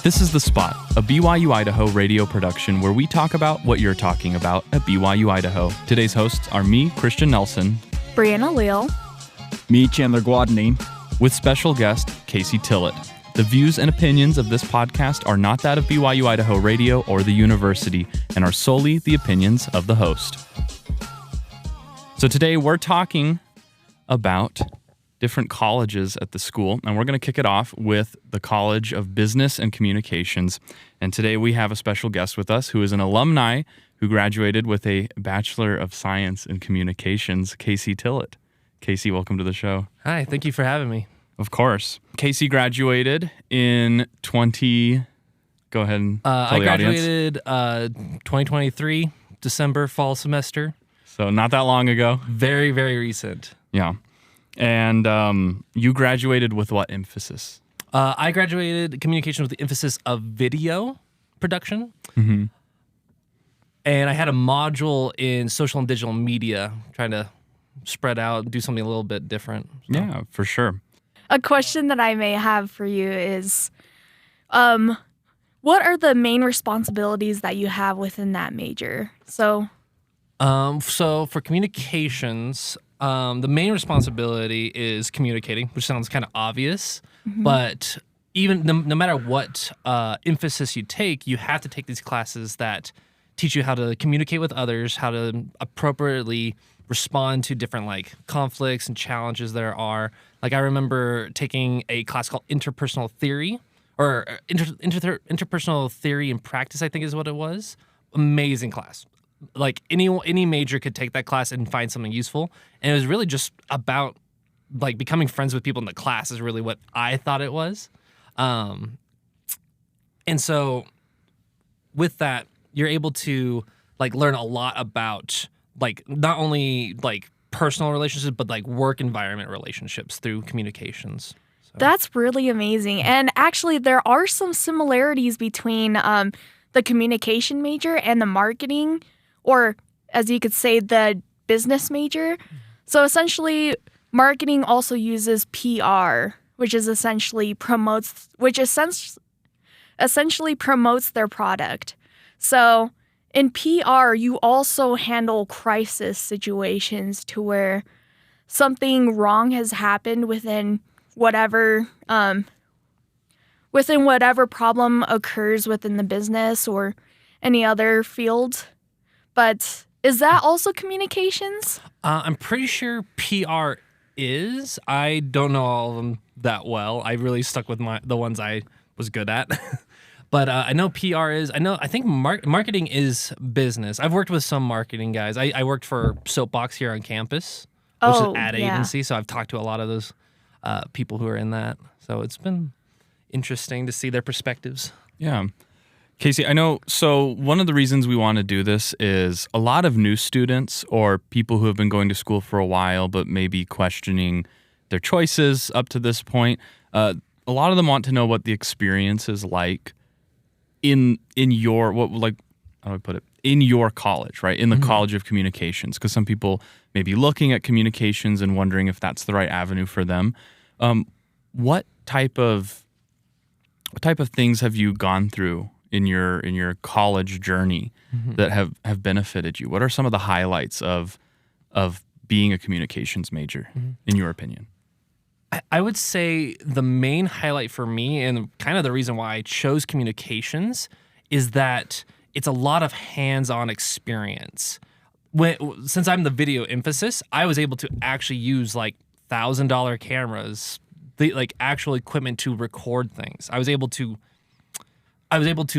This is The Spot, a BYU-Idaho radio production where we talk about what you're talking about at BYU-Idaho. Today's hosts are me, Christian Nelson. Brianna, Leal. Me, Chandler, Guadagnin. With special guest, KC Tillett. The views and opinions of this podcast are not that of BYU-Idaho Radio or the university and are solely the opinions of the host. So today we're talking about different colleges at the school, and we're going to kick it off with the College of Business and Communications. And today we have a special guest with us who is an alumni who graduated with a Bachelor of Science in Communications, KC Tillett. KC, welcome to the show. Hi, thank you for having me. Of course. KC graduated in Go ahead and tell I the audience. graduated 2023, December, fall semester. So not that long ago. Very, very recent. Yeah. And you graduated with what emphasis? I graduated communication with the emphasis of video production. Mm-hmm. And I had a module in social and digital media, trying to spread out and do something a little bit different. So. Yeah, for sure. A question that I may have for you is, what are the main responsibilities that you have within that major? So for communications, the main responsibility is communicating, which sounds kind of obvious, but even no matter what emphasis you take, you have to take these classes that teach you how to communicate with others, how to appropriately respond to different conflicts and challenges there are. I remember taking a class called interpersonal theory, or interpersonal theory and practice, I think is what it was. Amazing class. Any major could take that class and find something useful. And it was really just about becoming friends with people in the class is really what I thought it was. And so with that, you're able to learn a lot about not only personal relationships, but work environment relationships through communications. So. That's really amazing. And actually, there are some similarities between the communication major and the marketing, or as you could say, the business major. So essentially, marketing also uses PR, which essentially promotes their product. So in PR, you also handle crisis situations to where something wrong has happened within whatever problem occurs within the business or any other field. But is that also communications? I'm pretty sure PR is. I don't know all of them that well. I really stuck with the ones I was good at. But I know PR is. I think marketing is business. I've worked with some marketing guys. I worked for Soapbox here on campus, which is an ad agency. So I've talked to a lot of those people who are in that. So it's been interesting to see their perspectives. Yeah. Casey, I know, so one of the reasons we want to do this is a lot of new students or people who have been going to school for a while but maybe questioning their choices up to this point. A lot of them want to know what the experience is like in your, how do I put it? In your college, right? In the College of Communications, because some people may be looking at communications and wondering if that's the right avenue for them. What type of things have you gone through in your college journey that have benefited you? What are some of the highlights of being a communications major, in your opinion? I would say the main highlight for me, and kind of the reason why I chose communications, is that it's a lot of hands-on experience. Since I'm the video emphasis, I was able to actually use $1,000 cameras, the actual equipment to record things. I was able to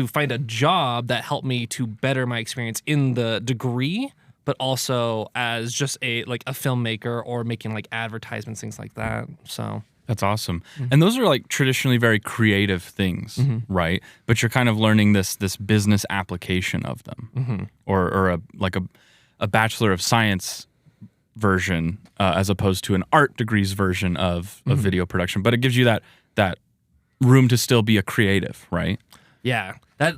find a job that helped me to better my experience in the degree, but also as just a filmmaker or making advertisements, things like that. So that's awesome. And those are traditionally very creative things, right? But you're kind of learning this business application of them, or a Bachelor of Science version as opposed to an art degrees version of video production. But it gives you that room to still be a creative, right? Yeah, that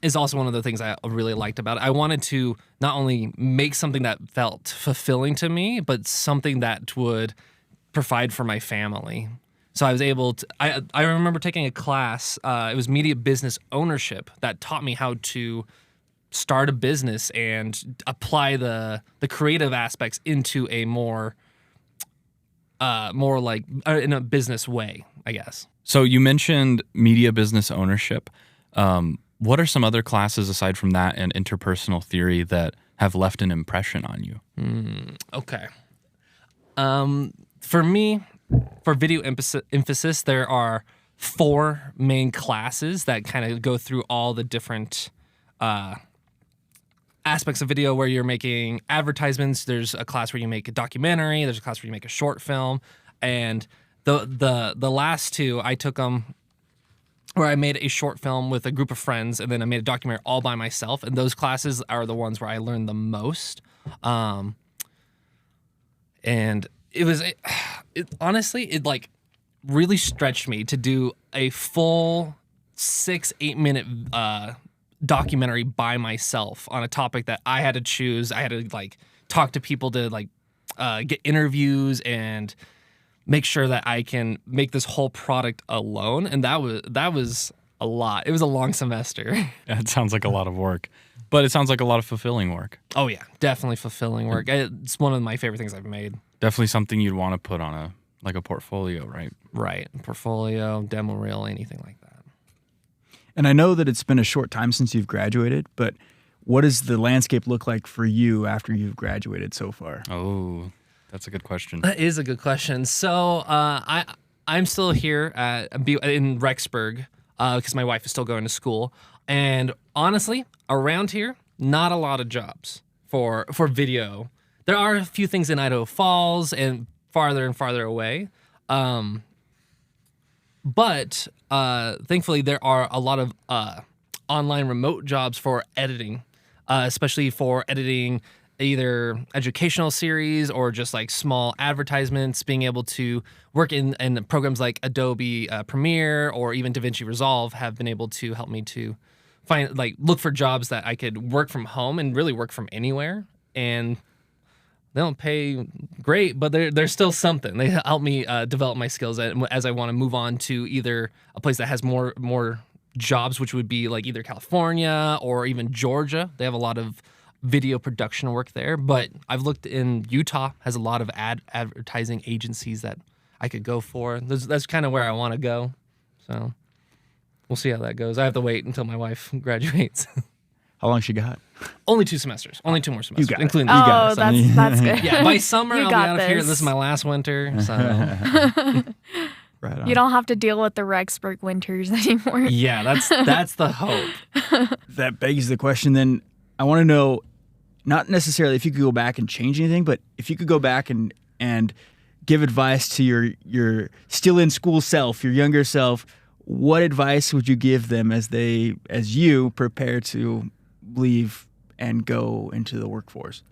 is also one of the things I really liked about it. I wanted to not only make something that felt fulfilling to me, but something that would provide for my family. So I was able to. I remember taking a class. It was media business ownership that taught me how to start a business and apply the creative aspects into a more like in a business way, I guess. So you mentioned media business ownership. What are some other classes aside from that and interpersonal theory that have left an impression on you? Okay. For me, for video emphasis, there are 4 main classes that kind of go through all the different aspects of video where you're making advertisements. There's a class where you make a documentary. There's a class where you make a short film. And the last 2, I took them where I made a short film with a group of friends, and then I made a documentary all by myself. And those classes are the ones where I learned the most. And it was, honestly, it like really stretched me to do a full 6-8 minute documentary by myself on a topic that I had to choose. I had to like talk to people to like get interviews and make sure that I can make this whole product alone. And that was a lot. It was a long semester. It sounds like a lot of work, but it sounds like a lot of fulfilling work. Oh yeah, definitely fulfilling work. It's one of my favorite things I've made. Definitely something you'd want to put on a portfolio, right? Right. Portfolio, demo reel, anything like that. And I know that it's been a short time since you've graduated, but what does the landscape look like for you after you've graduated so far? Oh, that's a good question. That is a good question. So I'm still here in Rexburg because my wife is still going to school. And honestly, around here, not a lot of jobs for video. There are a few things in Idaho Falls and farther away. But thankfully, there are a lot of online remote jobs for editing, especially for editing either educational series or just like small advertisements, being able to work in programs like Adobe Premiere or even DaVinci Resolve have been able to help me to look for jobs that I could work from home and really work from anywhere. And they don't pay great, but they're still something. They help me develop my skills as I want to move on to either a place that has more jobs, which would be like either California or even Georgia. They have a lot of video production work there, but I've looked in Utah has a lot of advertising agencies that I could go for. That's kind of where I want to go. So we'll see how that goes. I have to wait until my wife graduates. How long she got? Only 2 semesters. Only 2 more semesters, You got including it. You got Oh, it. that's good. Yeah, by summer You I'll be got out of here. this. This is my last winter, so Right on. You don't have to deal with the Rexburg winters anymore. yeah, that's the hope. That begs the question then. I want to know, not necessarily if you could go back and change anything, but if you could go back and give advice to your still in school self, your younger self, what advice would you give them as you prepare to leave and go into the workforce?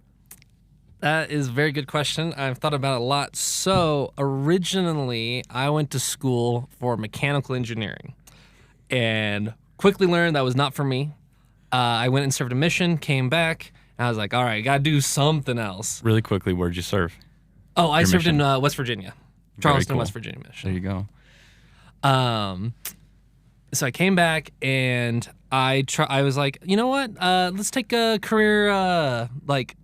That is a very good question. I've thought about it a lot. So originally, I went to school for mechanical engineering and quickly learned that was not for me. I went and served a mission, came back, and I was like, all right, got to do something else. Really quickly, where'd you serve? Oh, I served mission? in West Virginia, Charleston, cool. West Virginia mission. There you go. So I came back and I was like, you know what? Let's take a career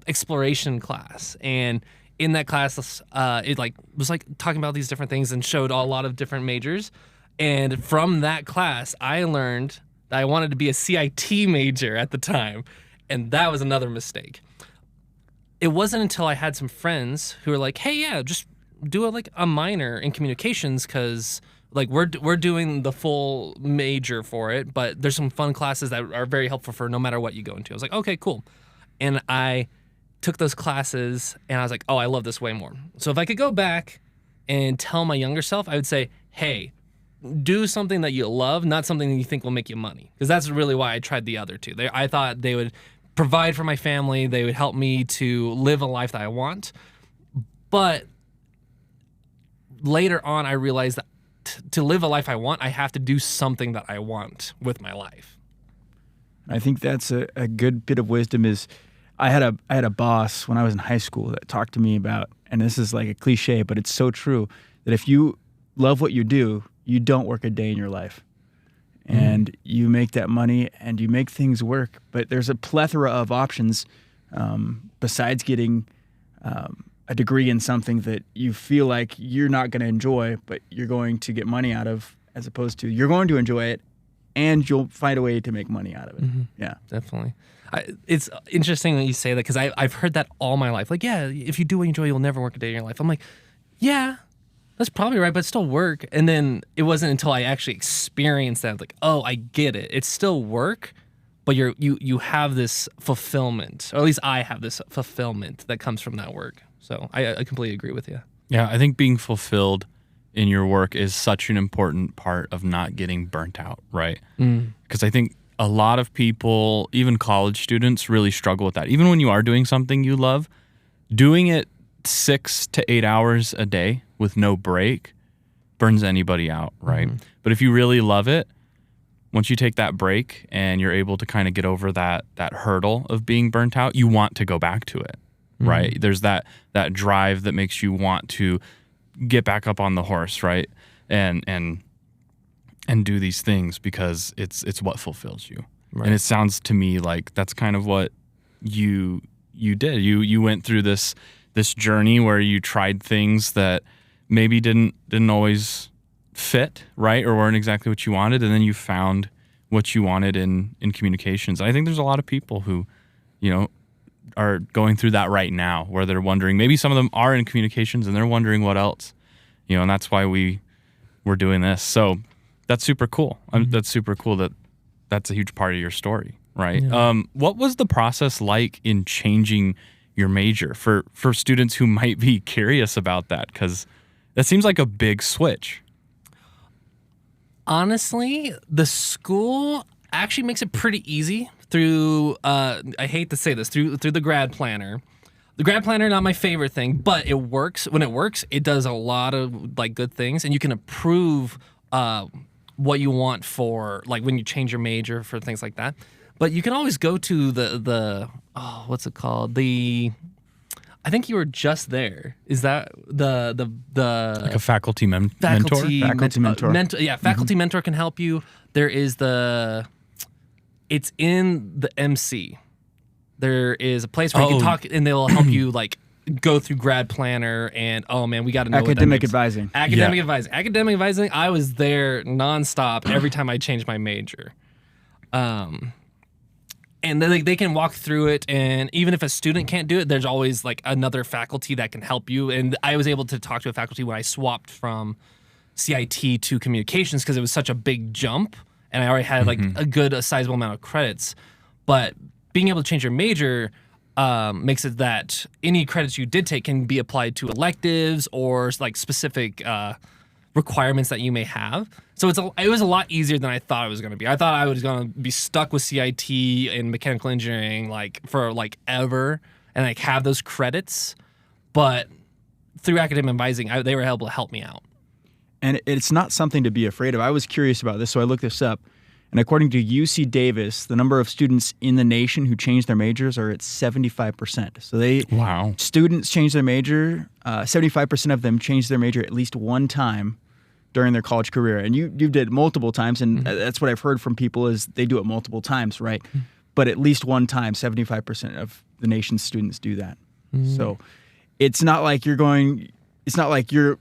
exploration class. And in that class, it was talking about these different things and showed a lot of different majors. And from that class, I learned that I wanted to be a CIT major at the time, and that was another mistake. It wasn't until I had some friends who were like, "Hey, yeah, just do a minor in communications because." We're doing the full major for it, but there's some fun classes that are very helpful for no matter what you go into. I was like, okay, cool. And I took those classes and I was like, oh, I love this way more. So if I could go back and tell my younger self, I would say, hey, do something that you love, not something that you think will make you money. Because that's really why I tried the other two. I thought they would provide for my family. They would help me to live a life that I want. But later on, I realized that to live a life I want, I have to do something that I want with my life. I think that's a good bit of wisdom. Is I had a boss when I was in high school that talked to me about, and this is like a cliche, but it's so true, that if you love what you do, you don't work a day in your life. And you make that money and you make things work. But there's a plethora of options besides getting a degree in something that you feel like you're not going to enjoy, but you're going to get money out of, as opposed to you're going to enjoy it and you'll find a way to make money out of it. Yeah, Definitely. It's interesting that you say that because I've heard that all my life. Like, yeah, if you do what you enjoy, you'll never work a day in your life. I'm like, yeah, that's probably right, but it's still work. And then it wasn't until I actually experienced that, like, oh, I get it. It's still work, but you have this fulfillment, or at least I have this fulfillment that comes from that work. So I completely agree with you. Yeah, I think being fulfilled in your work is such an important part of not getting burnt out, right? Because I think a lot of people, even college students, really struggle with that. Even when you are doing something you love, doing it 6 to 8 hours a day with no break burns anybody out, right? But if you really love it, once you take that break and you're able to kind of get over that hurdle of being burnt out, you want to go back to it, right? There's that drive that makes you want to get back up on the horse, right? And do these things because it's what fulfills you. Right. And it sounds to me like that's kind of what you did. You went through this journey where you tried things that maybe didn't always fit, right? Or weren't exactly what you wanted, and then you found what you wanted in communications. I think there's a lot of people who, are going through that right now where they're wondering, maybe some of them are in communications and they're wondering what else, and that's why we're doing this. So that's super cool. That's super cool that's a huge part of your story, right? Yeah. What was the process like in changing your major for students who might be curious about that? Because that seems like a big switch. Honestly, the school actually makes it pretty easy through, I hate to say this, through the grad planner. The grad planner, not my favorite thing, but it works. When it works, it does a lot of good things, and you can approve what you want for when you change your major for things like that. But you can always go to the what's it called? I think you were just there. Is that the like a faculty mentor? Faculty mentor. Yeah, faculty mentor can help you. There is it's in the MC. There is a place where you can talk, and they'll help you go through grad planner and we got to know academic advising. Academic advising. I was there nonstop every time I changed my major. And then they can walk through it, and even if a student can't do it, there's always another faculty that can help you. And I was able to talk to a faculty when I swapped from CIT to communications because it was such a big jump, and I already had a sizable amount of credits. But being able to change your major makes it that any credits you did take can be applied to electives or specific requirements that you may have. So it was a lot easier than I thought it was going to be. I thought I was going to be stuck with CIT and mechanical engineering for ever and have those credits. But through academic advising, they were able to help me out. And it's not something to be afraid of. I was curious about this, so I looked this up. And according to UC Davis, the number of students in the nation who change their majors are at 75%. So students change their major. 75% of them change their major at least one time during their college career. And you did multiple times, and that's what I've heard from people is they do it multiple times, right? But at least one time, 75% of the nation's students do that. So it's not like you're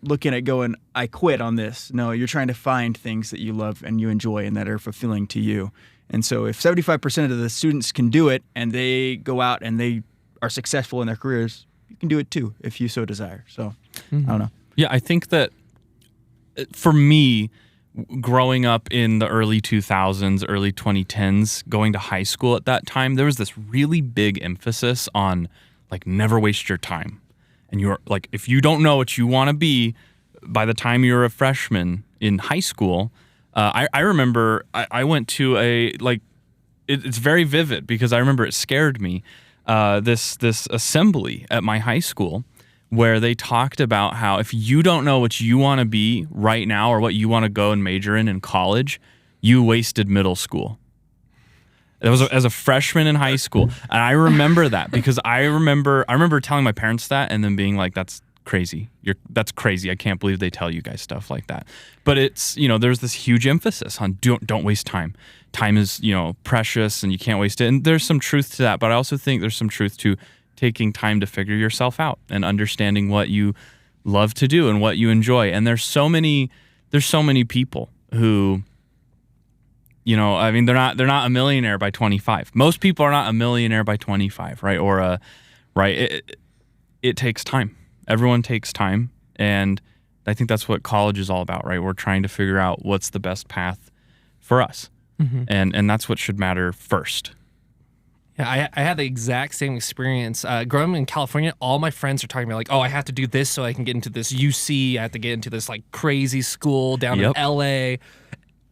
looking at going, I quit on this. No, you're trying to find things that you love and you enjoy and that are fulfilling to you. And so if 75% of the students can do it and they go out and they are successful in their careers, you can do it too if you so desire. So I don't know. Yeah, I think that for me, growing up in the early 2000s, early 2010s, going to high school at that time, there was this really big emphasis on never waste your time. And you're if you don't know what you want to be by the time you're a freshman in high school, I remember I went to it's very vivid because I remember it scared me. This assembly at my high school where they talked about how if you don't know what you want to be right now or what you want to go and major in college, you wasted middle school. It was as a freshman in high school, and I remember that because I remember telling my parents that and then being like, "That's crazy. That's crazy. I can't believe they tell you guys stuff like that. But it's, there's this huge emphasis on don't waste time. Time is, precious and you can't waste it. And there's some truth to that. But I also think there's some truth to taking time to figure yourself out and understanding what you love to do and what you enjoy. And there's so many people who, they're not a millionaire by 25. Most people are not a millionaire by 25, right? It takes time. Everyone takes time. And I think that's what college is all about, right? We're trying to figure out what's the best path for us. Mm-hmm. And that's what should matter first. Yeah, I had the exact same experience. Growing up in California, all my friends are talking about like, oh, I have to do this so I can get into this UC. I have to get into this like crazy school down in LA.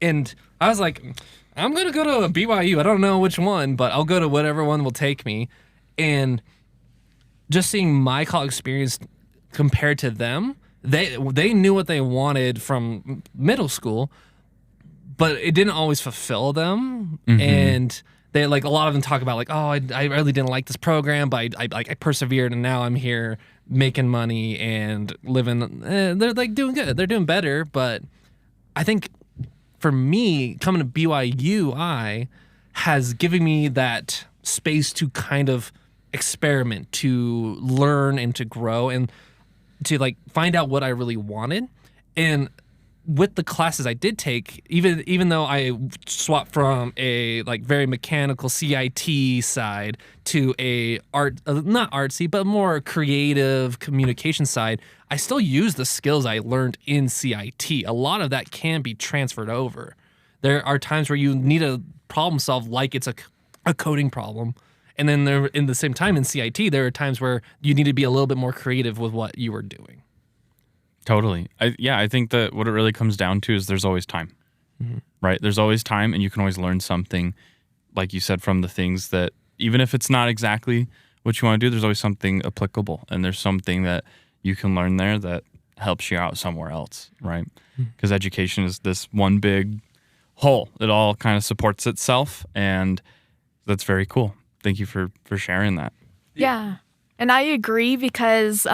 And I was like, I'm going to go to a BYU. I don't know which one, but I'll go to whatever one will take me. And just seeing my college experience compared to them, they knew what they wanted from middle school, but it didn't always fulfill them. Mm-hmm. And they like a lot of them talk about like, oh, I really didn't like this program, but I persevered and now I'm here making money and living. They're like doing good. They're doing better. But I think for me, coming to BYU has given me that space to kind of experiment, to learn and to grow and to like find out what I really wanted. And with the classes I did take, even though I swapped from a like very mechanical CIT side to a not artsy, but more creative communication side, I still use the skills I learned in CIT. A lot of that can be transferred over. There are times where you need a problem solve like it's a coding problem. And then there, in the same time in CIT, there are times where you need to be a little bit more creative with what you were doing. Totally. I think that what it really comes down to is there's always time, mm-hmm. right? There's always time, and you can always learn something, like you said, from the things that, even if it's not exactly what you want to do, there's always something applicable, and there's something that you can learn there that helps you out somewhere else, right? Because mm-hmm. education is this one big whole. It all kind of supports itself, and that's very cool. Thank you for sharing that. Yeah. And I agree because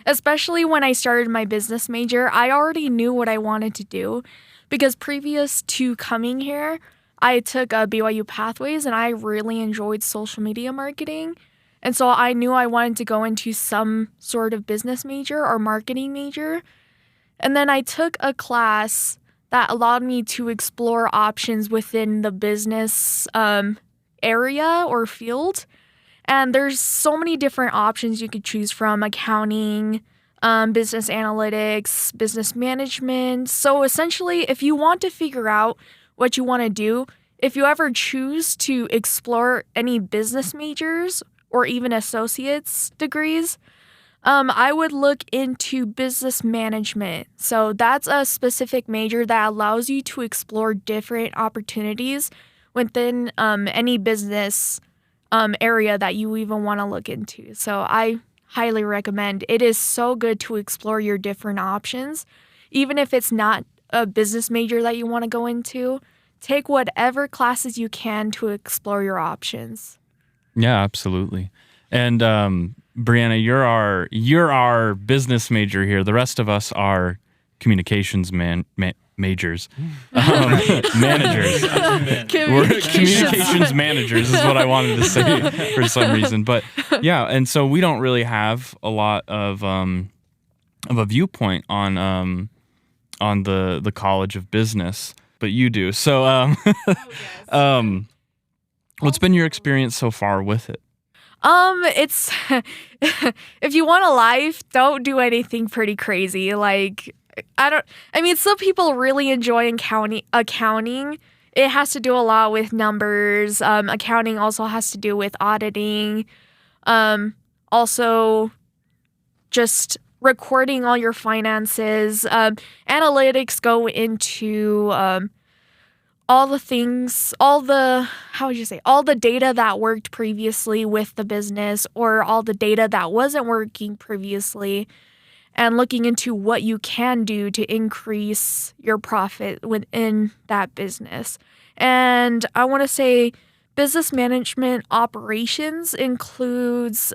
especially when I started my business major, I already knew what I wanted to do because previous to coming here, I took a BYU Pathways and I really enjoyed social media marketing. And so I knew I wanted to go into some sort of business major or marketing major. And then I took a class that allowed me to explore options within the business area or field. And there's so many different options you could choose from: accounting, business analytics, business management. So essentially, if you want to figure out what you want to do, if you ever choose to explore any business majors or even associate's degrees, I would look into business management. So that's a specific major that allows you to explore different opportunities within any business area that you even want to look into. So I highly recommend. It is so good to explore your different options. Even if it's not a business major that you want to go into, take whatever classes you can to explore your options. Yeah, absolutely. And Brianna, you're our business major here. The rest of us are communications majors. Managers. We're communications managers is what I wanted to say for some reason. But yeah, and so we don't really have a lot of a viewpoint on the College of Business, but you do. So what's been your experience so far with it? It's if you want a life, don't do anything pretty crazy. Like some people really enjoy accounting. It has to do a lot with numbers. Accounting also has to do with auditing. Also just recording all your finances. Analytics go into all the data that worked previously with the business or all the data that wasn't working previously, and looking into what you can do to increase your profit within that business. And I want to say business management operations includes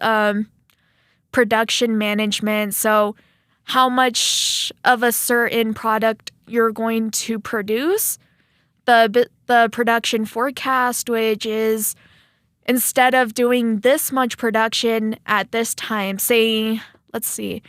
production management. So how much of a certain product you're going to produce, the production forecast, which is instead of doing this much production at this time, say, let's see,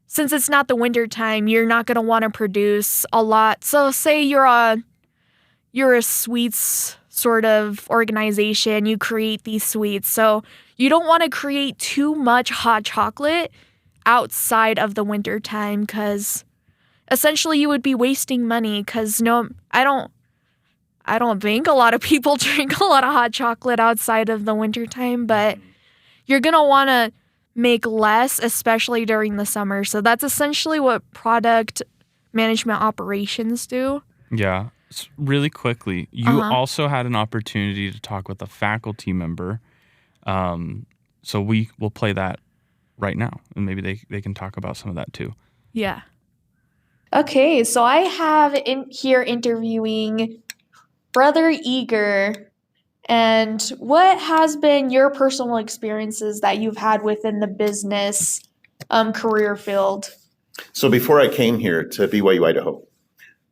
since it's not the winter time, you're not going to want to produce a lot. So say you're a sweets sort of organization, you create these sweets. So you don't want to create too much hot chocolate outside of the winter time, because essentially you would be wasting money, because I don't think a lot of people drink a lot of hot chocolate outside of the winter time, but you're going to want to make less, especially during the summer. So that's essentially what product management operations do. Yeah. Really quickly, you also had an opportunity to talk with a faculty member. So we will play that right now, and maybe they can talk about some of that too. Yeah. Okay, so I have here interviewing Brother Eager. And what has been your personal experiences that you've had within the business career field? So before I came here to BYU-Idaho,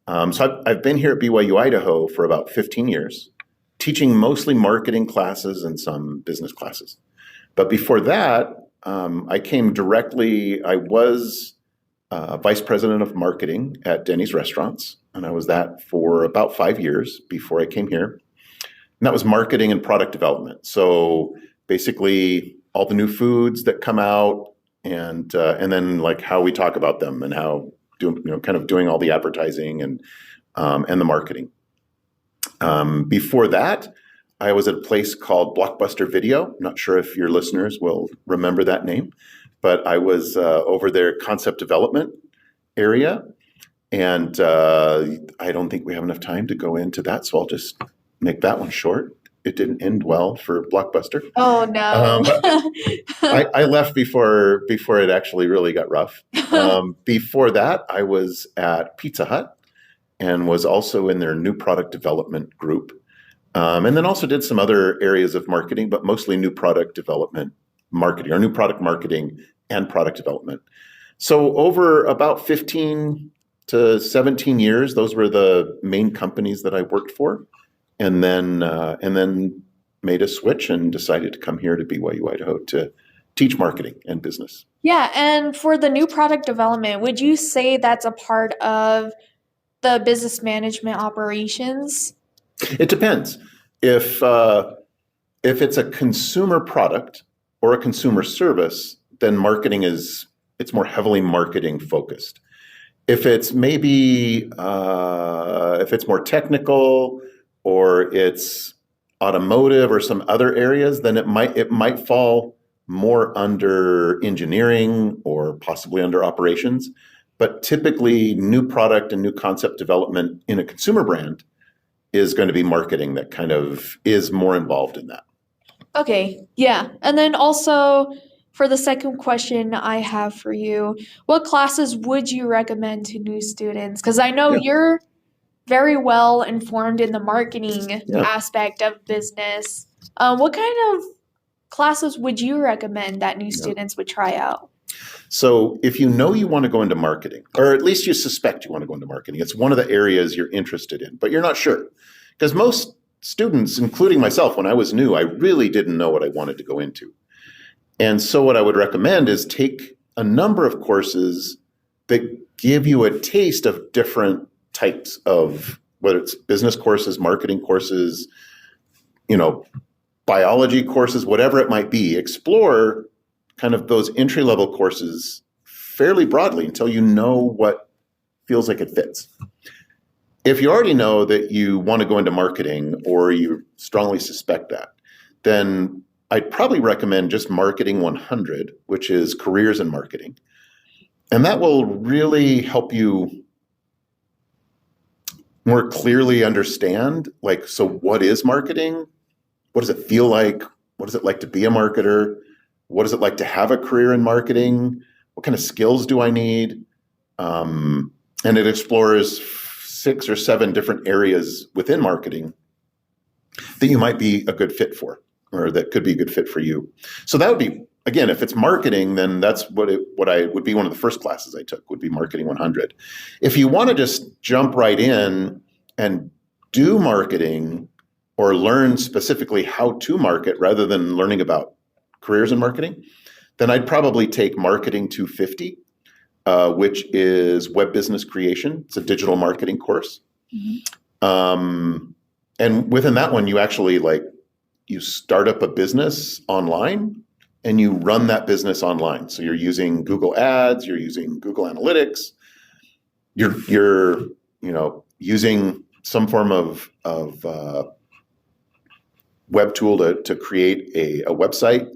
I've been here at BYU-Idaho for about 15 years, teaching mostly marketing classes and some business classes. But before that, I came directly, I was vice president of marketing at Denny's Restaurants, and I was that for about 5 years before I came here. And that was marketing and product development. So basically all the new foods that come out, and then like how we talk about them and how kind of doing all the advertising and the marketing. Before that, I was at a place called Blockbuster Video. I'm not sure if your listeners will remember that name, but I was over their concept development area. And I don't think we have enough time to go into that, so I'll just make that one short. It didn't end well for Blockbuster. Oh, no. I left before it actually really got rough. Before that, I was at Pizza Hut and was also in their new product development group. And then also did some other areas of marketing, but mostly new product development marketing, or new product marketing and product development. So over about 15 to 17 years, those were the main companies that I worked for. And then made a switch and decided to come here to BYU-Idaho to teach marketing and business. Yeah, and for the new product development, would you say that's a part of the business management operations? It depends. If it's a consumer product or a consumer service, then marketing it's more heavily marketing focused. If it's maybe if it's more technical, or it's automotive or some other areas, then it might fall more under engineering or possibly under operations. But typically, new product and new concept development in a consumer brand is going to be marketing that kind of is more involved in that. Okay, yeah. And then also, for the second question I have for you, what classes would you recommend to new students? Because I know you're very well informed in the marketing aspect of business. What kind of classes would you recommend that new students would try out? So if you know you want to go into marketing, or at least you suspect you want to go into marketing, it's one of the areas you're interested in, but you're not sure. Because most students, including myself, when I was new, I really didn't know what I wanted to go into. And so what I would recommend is take a number of courses that give you a taste of different types of, whether it's business courses, marketing courses, biology courses, whatever it might be. Explore kind of those entry-level courses fairly broadly until you know what feels like it fits. If you already know that you want to go into marketing, or you strongly suspect that, then I'd probably recommend just Marketing 100, which is careers in marketing. And that will really help you more clearly understand, so what is marketing? What does it feel like? What is it like to be a marketer? What is it like to have a career in marketing? What kind of skills do I need? And it explores 6 or 7 different areas within marketing that you might be a good fit for, or that could be a good fit for you. So that would be again, if it's marketing, then that's what I would be one of the first classes I took would be Marketing 100. If you want to just jump right in and do marketing or learn specifically how to market rather than learning about careers in marketing, then I'd probably take Marketing 250, which is web business creation. It's a digital marketing course. And within that one, you actually you start up a business online and you run that business online. So you're using Google Ads, you're using Google Analytics, you're using some form of web tool to create a website.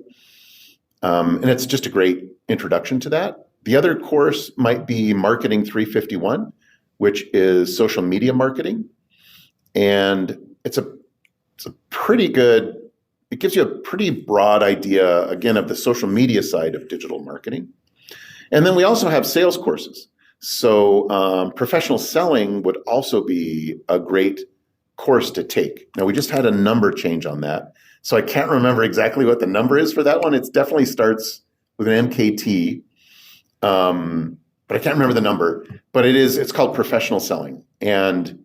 And it's just a great introduction to that. The other course might be Marketing 351, which is social media marketing. And it's a pretty good, it gives you a pretty broad idea, again, of the social media side of digital marketing. And then we also have sales courses. So professional selling would also be a great course to take. Now, we just had a number change on that. So I can't remember exactly what the number is for that one. It definitely starts with an MKT, but I can't remember the number. But it's called professional selling. And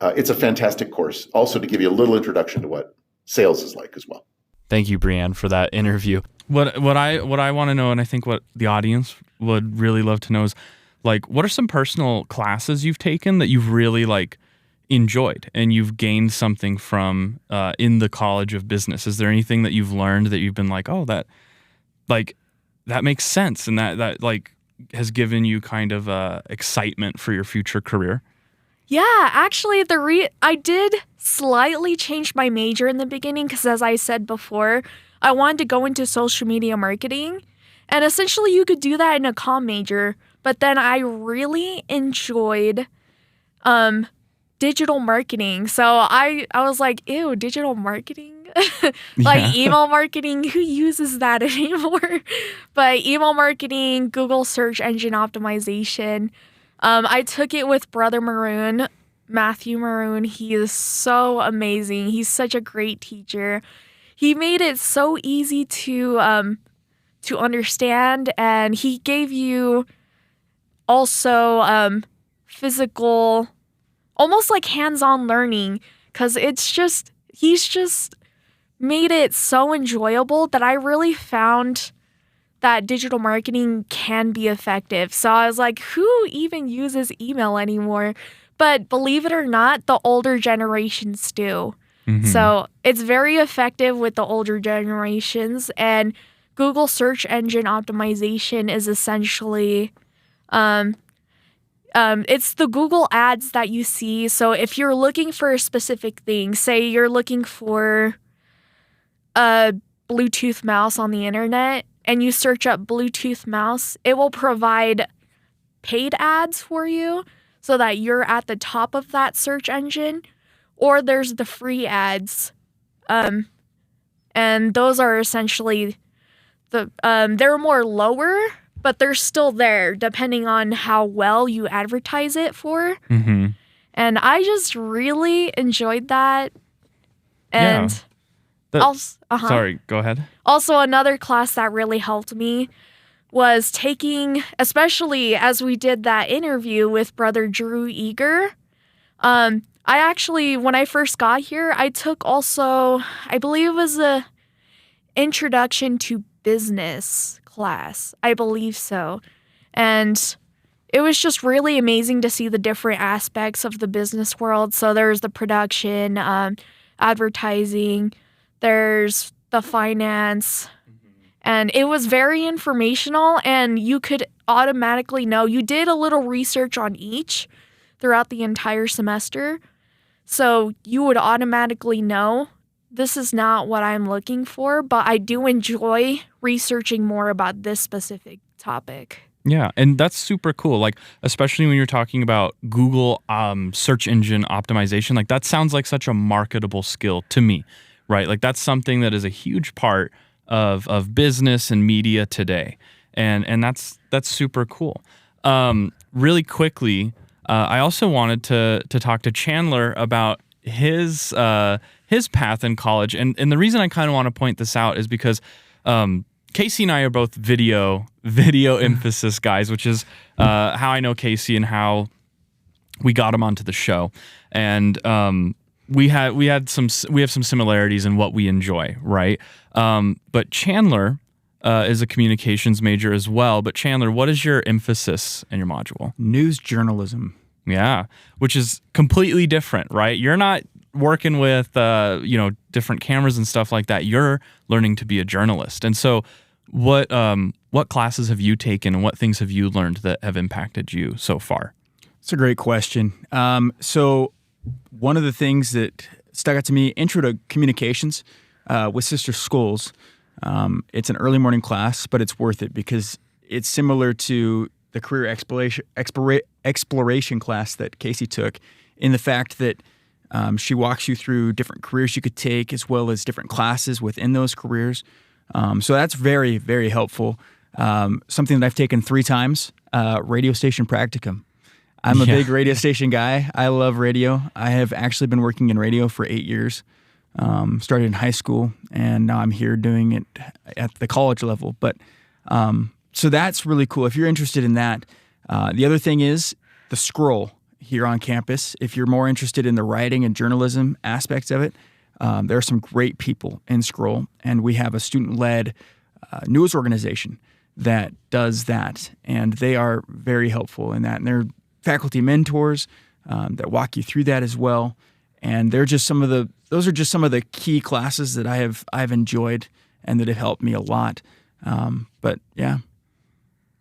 it's a fantastic course, also to give you a little introduction to what sales is like as well. Thank you, Brianna, for that interview. What I want to know, and I think what the audience would really love to know is, what are some personal classes you've taken that you've really enjoyed and you've gained something from in the College of Business? Is there anything that you've learned that you've been that makes sense and that has given you kind of excitement for your future career? Yeah, actually, I did slightly change my major in the beginning because, as I said before, I wanted to go into social media marketing. And essentially, you could do that in a comm major. But then I really enjoyed digital marketing. So I was like, ew, digital marketing? Email marketing, who uses that anymore? But email marketing, Google search engine optimization. I took it with Brother Maroon, Matthew Maroon. He is so amazing. He's such a great teacher. He made it so easy to understand, and he gave you also physical, almost like hands-on learning, because he's just made it so enjoyable that I really found that digital marketing can be effective. So I was like, who even uses email anymore? But believe it or not, the older generations do. Mm-hmm. So it's very effective with the older generations. And Google search engine optimization is essentially, it's the Google ads that you see. So if you're looking for a specific thing, say you're looking for a Bluetooth mouse on the internet, and you search up Bluetooth mouse, it will provide paid ads for you so that you're at the top of that search engine. Or there's the free ads. And those are essentially they're more lower, but they're still there depending on how well you advertise it for. Mm-hmm. And I just really enjoyed that. And yeah. Sorry, go ahead. Also, another class that really helped me was taking, especially as we did that interview with Brother Drew Eager. I actually, when I first got here, I took also, I believe it was a introduction to business class. I believe so. And it was just really amazing to see the different aspects of the business world. So there's the production, advertising, there's the finance, and it was very informational, and you could automatically know. You did a little research on each throughout the entire semester, so you would automatically know this is not what I'm looking for, but I do enjoy researching more about this specific topic. Yeah, and that's super cool. Especially when you're talking about Google search engine optimization, that sounds like such a marketable skill to me. Right? That's something that is a huge part of business and media today. And that's super cool. Really quickly, I also wanted to talk to Chandler about his path in college. And the reason I kind of want to point this out is because Casey and I are both video emphasis guys, which is how I know Casey and how we got him onto the show. And we have some similarities in what we enjoy, right? But Chandler is a communications major as well. But Chandler, what is your emphasis in your module? News journalism. Yeah, which is completely different, right? You're not working with different cameras and stuff like that. You're learning to be a journalist. And so what classes have you taken and what things have you learned that have impacted you so far? It's a great question. So one of the things that stuck out to me, Intro to Communications with Sister Schools. It's an early morning class, but it's worth it because it's similar to the career exploration class that Casey took in the fact that she walks you through different careers you could take as well as different classes within those careers. So that's very, very helpful. Something that I've taken 3 times, radio station practicum. I'm a big radio station guy. I love radio. I have actually been working in radio for 8 years. Started in high school, and now I'm here doing it at the college level. But so that's really cool. If you're interested in that, the other thing is the scroll here on campus. If you're more interested in the writing and journalism aspects of it, there are some great people in Scroll, and we have a student-led news organization that does that, and they are very helpful in that. And they're faculty mentors that walk you through that as well. And they're just those are just some of the key classes that I've enjoyed and that have helped me a lot. But yeah.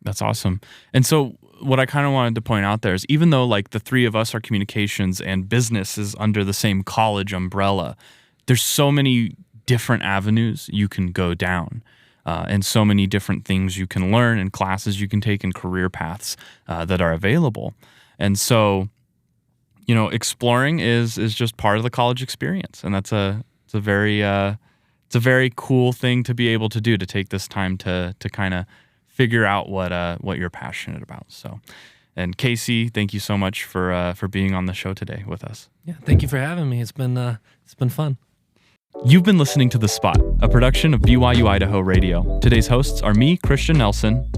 That's awesome. And so what I kind of wanted to point out there is even though like the 3 of us are communications and business is under the same college umbrella, there's so many different avenues you can go down and so many different things you can learn and classes you can take and career paths that are available. And so, exploring is just part of the college experience. And it's a very cool thing to be able to do, to take this time to kind of figure out what you're passionate about. So, and Casey, thank you so much for being on the show today with us. Yeah, thank you for having me. It's been fun. You've been listening to The Spot, a production of BYU-Idaho Radio. Today's hosts are me, Christian Nelson.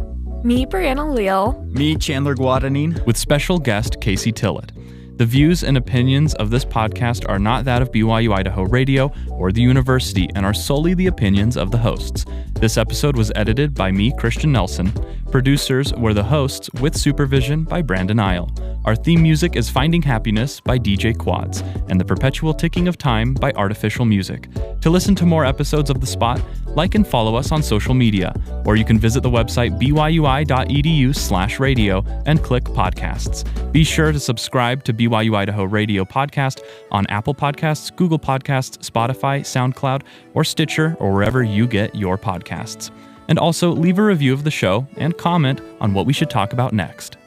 Me, Brianna Leal. Me, Chandler Guadagnin. With special guest Casey Tillett. The views and opinions of this podcast are not that of BYU-Idaho Radio or the university and are solely the opinions of the hosts. This episode was edited by me, Christian Nelson. Producers were the hosts with supervision by Brandon Isle. Our theme music is Finding Happiness by DJ Quads and The Perpetual Ticking of Time by Artificial Music. To listen to more episodes of The Spot, like and follow us on social media, or you can visit the website byui.edu/radio and click podcasts. Be sure to subscribe to BYU-Idaho Radio podcast on Apple Podcasts, Google Podcasts, Spotify, SoundCloud, or Stitcher, or wherever you get your podcasts. And also leave a review of the show and comment on what we should talk about next.